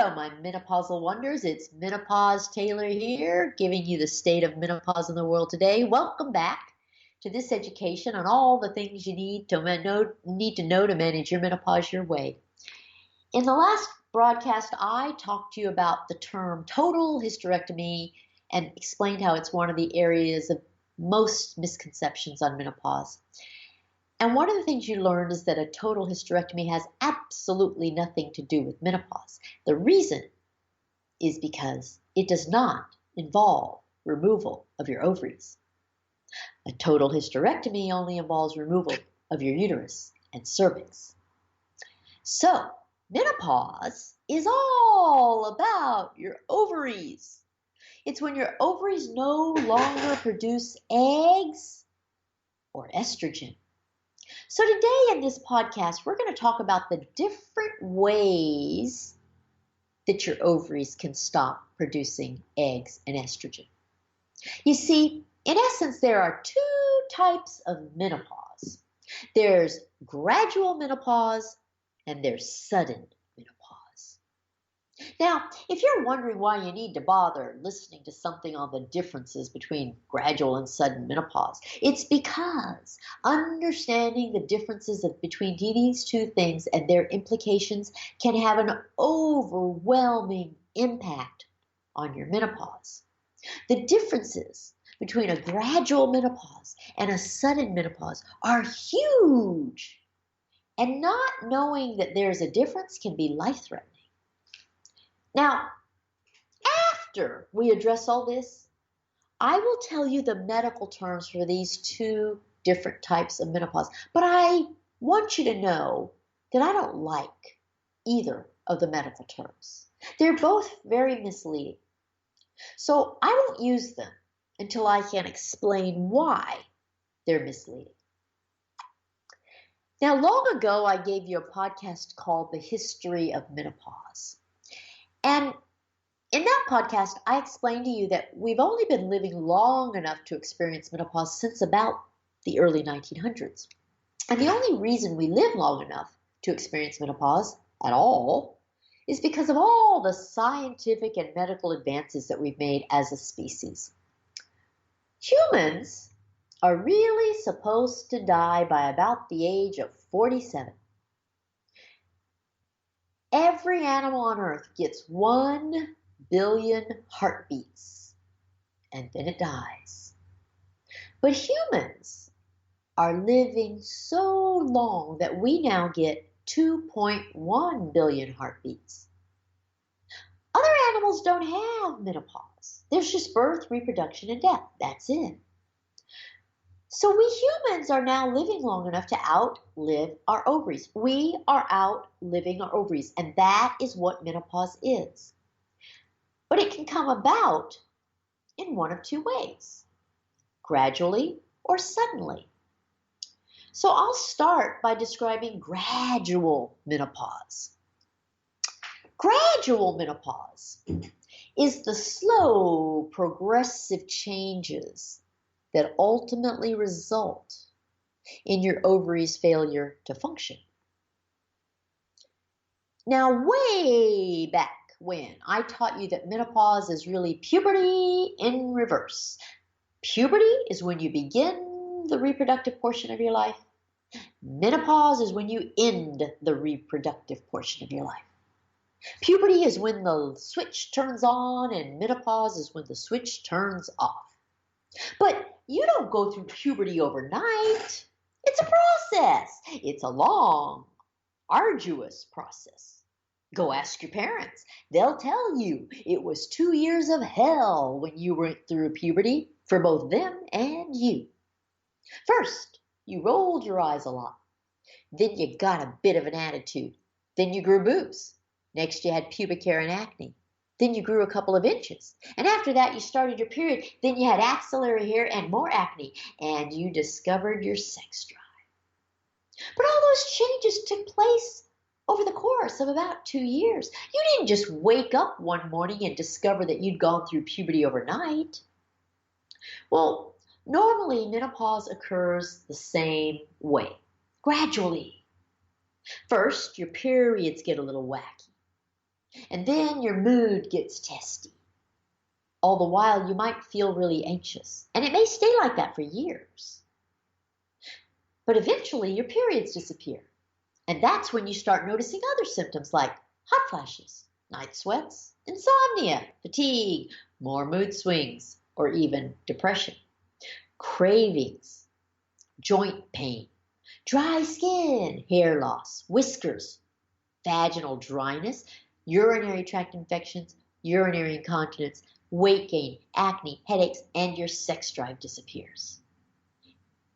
Hello, my menopausal wonders. It's Menopause Taylor here, giving you the state of menopause in the world today. Welcome back to this education on all the things you need to know to manage your menopause your way. In the last broadcast, I talked to you about the term total hysterectomy and explained how it's one of the areas of most misconceptions on menopause. And one of the things you learned is that a total hysterectomy has absolutely nothing to do with menopause. The reason is because it does not involve removal of your ovaries. A total hysterectomy only involves removal of your uterus and cervix. So, menopause is all about your ovaries. It's when your ovaries no longer produce eggs or estrogen. So today in this podcast, we're going to talk about the different ways that your ovaries can stop producing eggs and estrogen. You see, in essence, there are two types of menopause. There's gradual menopause and there's sudden menopause. Now, if you're wondering why you need to bother listening to something on the differences between gradual and sudden menopause, it's because understanding the differences between these two things and their implications can have an overwhelming impact on your menopause. The differences between a gradual menopause and a sudden menopause are huge, and not knowing that there's a difference can be life-threatening. Now, after we address all this, I will tell you the medical terms for these two different types of menopause. But I want you to know that I don't like either of the medical terms. They're both very misleading. So I won't use them until I can explain why they're misleading. Now, long ago, I gave you a podcast called The History of Menopause. And in that podcast, I explained to you that we've only been living long enough to experience menopause since about the early 1900s. And the only reason we live long enough to experience menopause at all is because of all the scientific and medical advances that we've made as a species. Humans are really supposed to die by about the age of 47. Every animal on Earth gets 1 billion heartbeats, and then it dies. But humans are living so long that we now get 2.1 billion heartbeats. Other animals don't have menopause. There's just birth, reproduction, and death. That's it. So we humans are now living long enough to outlive our ovaries. We are outliving our ovaries, and that is what menopause is. But it can come about in one of two ways, gradually or suddenly. So I'll start by describing gradual menopause. Gradual menopause is the slow, progressive changes that ultimately result in your ovaries' failure to function. Now, way back when, I taught you that menopause is really puberty in reverse. Puberty is when you begin the reproductive portion of your life. Menopause is when you end the reproductive portion of your life. Puberty is when the switch turns on, and menopause is when the switch turns off. But you don't go through puberty overnight. It's a process. It's a long, arduous process. Go ask your parents. They'll tell you it was 2 years of hell when you went through puberty for both them and you. First, you rolled your eyes a lot. Then you got a bit of an attitude. Then you grew boobs. Next, you had pubic hair and acne. Then you grew a couple of inches. And after that, you started your period. Then you had axillary hair and more acne. And you discovered your sex drive. But all those changes took place over the course of about 2 years. You didn't just wake up one morning and discover that you'd gone through puberty overnight. Well, normally menopause occurs the same way, gradually. First, your periods get a little wacky. And then your mood gets testy. All the while, you might feel really anxious. And it may stay like that for years. But eventually, your periods disappear. And that's when you start noticing other symptoms like hot flashes, night sweats, insomnia, fatigue, more mood swings, or even depression, cravings, joint pain, dry skin, hair loss, whiskers, vaginal dryness, urinary tract infections, urinary incontinence, weight gain, acne, headaches, and your sex drive disappears.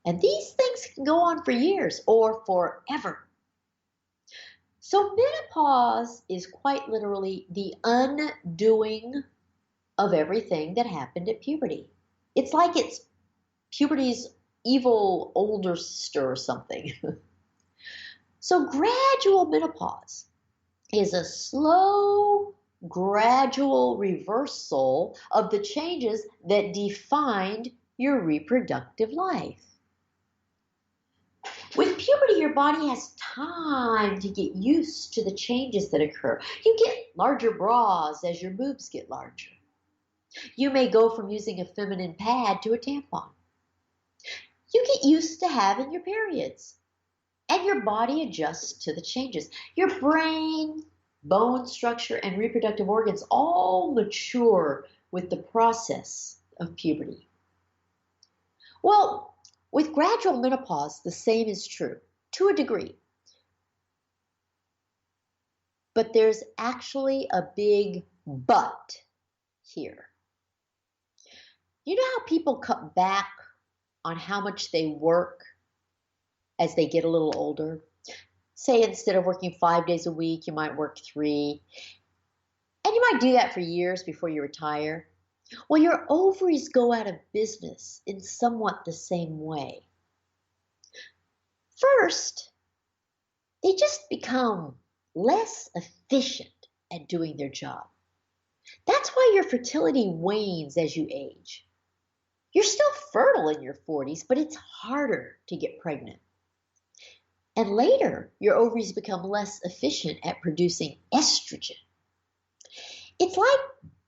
And these things can go on for years or forever. So menopause is quite literally the undoing of everything that happened at puberty. It's like it's puberty's evil older sister or something. So gradual menopause is a slow, gradual reversal of the changes that defined your reproductive life. With puberty, your body has time to get used to the changes that occur. You get larger bras as your boobs get larger. You may go from using a feminine pad to a tampon. You get used to having your periods, and your body adjusts to the changes. Your brain, bone structure, and reproductive organs all mature with the process of puberty. Well, with gradual menopause, the same is true, to a degree. But there's actually a big but here. You know how people cut back on how much they work as they get a little older? Say instead of working 5 days a week, you might work 3. And you might do that for years before you retire. Well, your ovaries go out of business in somewhat the same way. First, they just become less efficient at doing their job. That's why your fertility wanes as you age. You're still fertile in your 40s, but it's harder to get pregnant. And later, your ovaries become less efficient at producing estrogen. It's like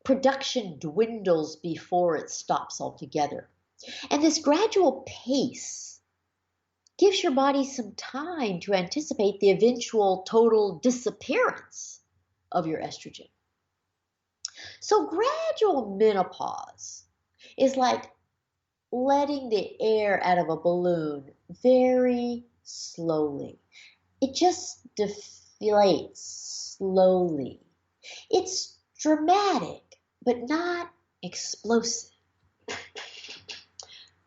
production dwindles before it stops altogether. And this gradual pace gives your body some time to anticipate the eventual total disappearance of your estrogen. So gradual menopause is like letting the air out of a balloon very slowly. It just deflates slowly. It's dramatic, but not explosive.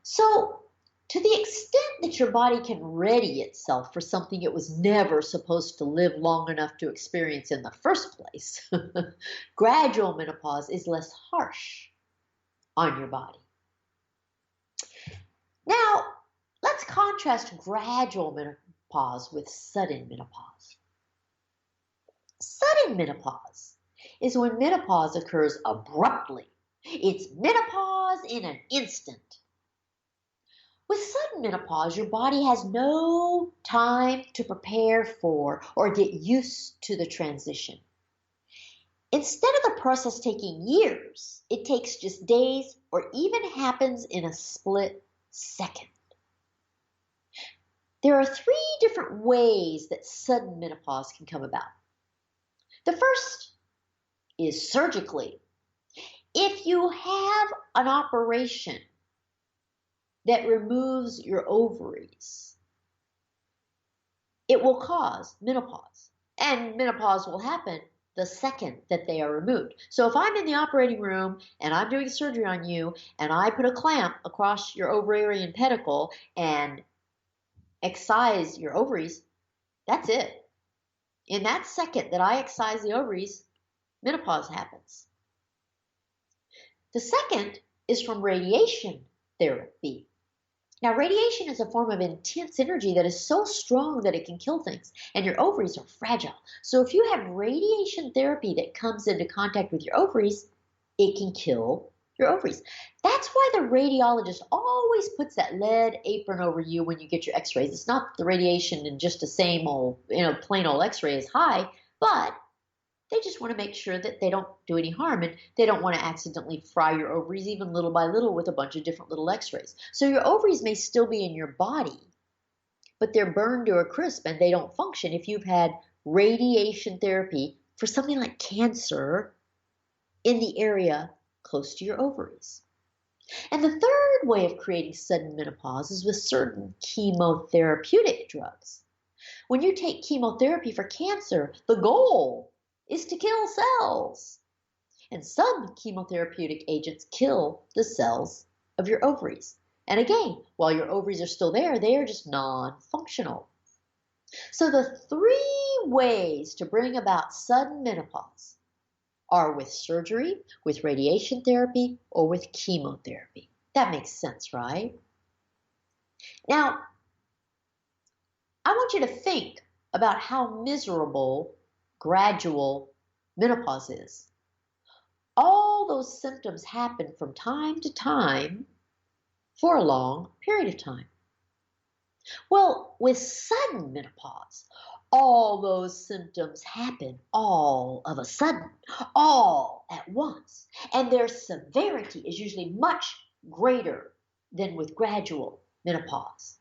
So, to the extent that your body can ready itself for something it was never supposed to live long enough to experience in the first place, gradual menopause is less harsh on your body. Now, let's contrast gradual menopause with sudden menopause. Sudden menopause is when menopause occurs abruptly. It's menopause in an instant. With sudden menopause, your body has no time to prepare for or get used to the transition. Instead of the process taking years, it takes just days or even happens in a split second. There are 3 different ways that sudden menopause can come about. The first is surgically. If you have an operation that removes your ovaries, it will cause menopause. And menopause will happen the second that they are removed. So if I'm in the operating room and I'm doing surgery on you and I put a clamp across your ovarian pedicle and excise your ovaries, that's it. In that second that I excise the ovaries, menopause happens. The second is from radiation therapy. Now, radiation is a form of intense energy that is so strong that it can kill things, and your ovaries are fragile. So if you have radiation therapy that comes into contact with your ovaries, it can kill your ovaries. That's why the radiologist always puts that lead apron over you when you get your x-rays. It's not the radiation in just the same old, plain old x-ray is high, but They just want to make sure that they don't do any harm, and they don't want to accidentally fry your ovaries even little by little with a bunch of different little x-rays. So your ovaries may still be in your body, but they're burned to a crisp and they don't function if you've had radiation therapy for something like cancer in the area close to your ovaries. And the third way of creating sudden menopause is with certain chemotherapeutic drugs. When you take chemotherapy for cancer, the goal is to kill cells. And some chemotherapeutic agents kill the cells of your ovaries. And again, while your ovaries are still there, they are just non-functional. So the three ways to bring about sudden menopause are with surgery, with radiation therapy, or with chemotherapy. That makes sense, right? Now, I want you to think about how miserable gradual menopause is. All those symptoms happen from time to time for a long period of time. Well, with sudden menopause, all those symptoms happen all of a sudden, all at once, and their severity is usually much greater than with gradual menopause.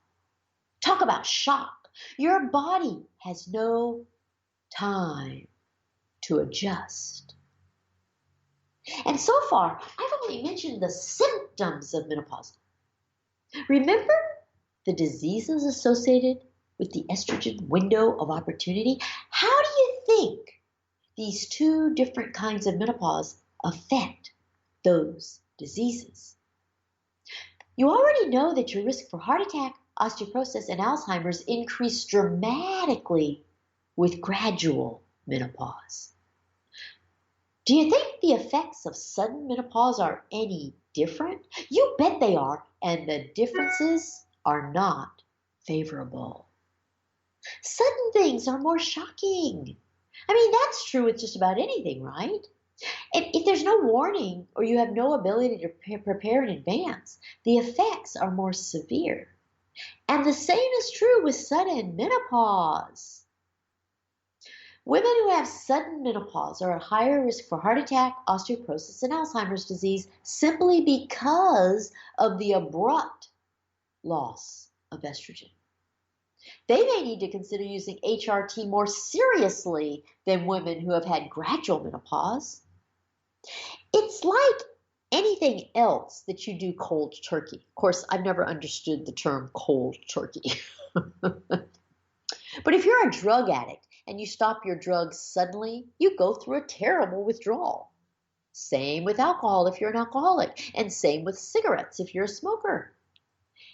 Talk about shock. Your body has no time to adjust. And so far, I've only mentioned the symptoms of menopause. Remember the diseases associated with the estrogen window of opportunity? How do you think these two different kinds of menopause affect those diseases? You already know that your risk for heart attack, osteoporosis, and Alzheimer's increase dramatically with gradual menopause. Do you think the effects of sudden menopause are any different? You bet they are, and the differences are not favorable. Sudden things are more shocking. I mean, that's true with just about anything, right? If there's no warning or you have no ability to prepare in advance, the effects are more severe. And the same is true with sudden menopause. Women who have sudden menopause are at higher risk for heart attack, osteoporosis, and Alzheimer's disease simply because of the abrupt loss of estrogen. They may need to consider using HRT more seriously than women who have had gradual menopause. It's like anything else that you do cold turkey. Of course, I've never understood the term cold turkey. But if you're a drug addict and you stop your drugs suddenly, you go through a terrible withdrawal. Same with alcohol if you're an alcoholic, and same with cigarettes if you're a smoker.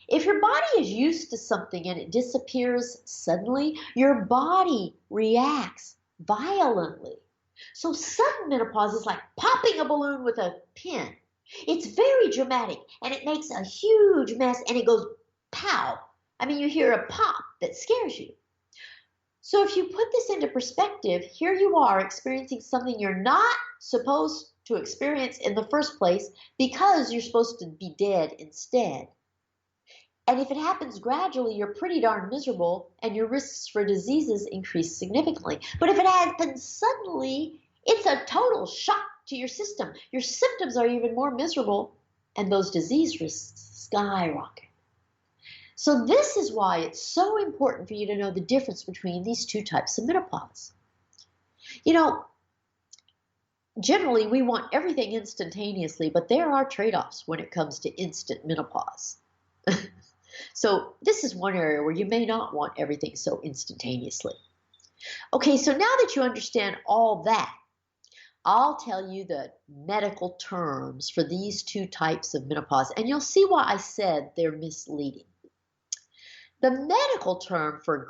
If your body is used to something and it disappears suddenly, your body reacts violently. So sudden menopause is like popping a balloon with a pin. It's very dramatic and it makes a huge mess and it goes pow. I mean, you hear a pop that scares you. So if you put this into perspective, here you are experiencing something you're not supposed to experience in the first place because you're supposed to be dead instead. And if it happens gradually, you're pretty darn miserable and your risks for diseases increase significantly. But if it happens suddenly, it's a total shock to your system. Your symptoms are even more miserable and those disease risks skyrocket. So this is why it's so important for you to know the difference between these two types of menopause. You know, generally we want everything instantaneously, but there are trade-offs when it comes to instant menopause. So this is one area where you may not want everything so instantaneously. Okay, so now that you understand all that, I'll tell you the medical terms for these two types of menopause, and you'll see why I said they're misleading. The medical term for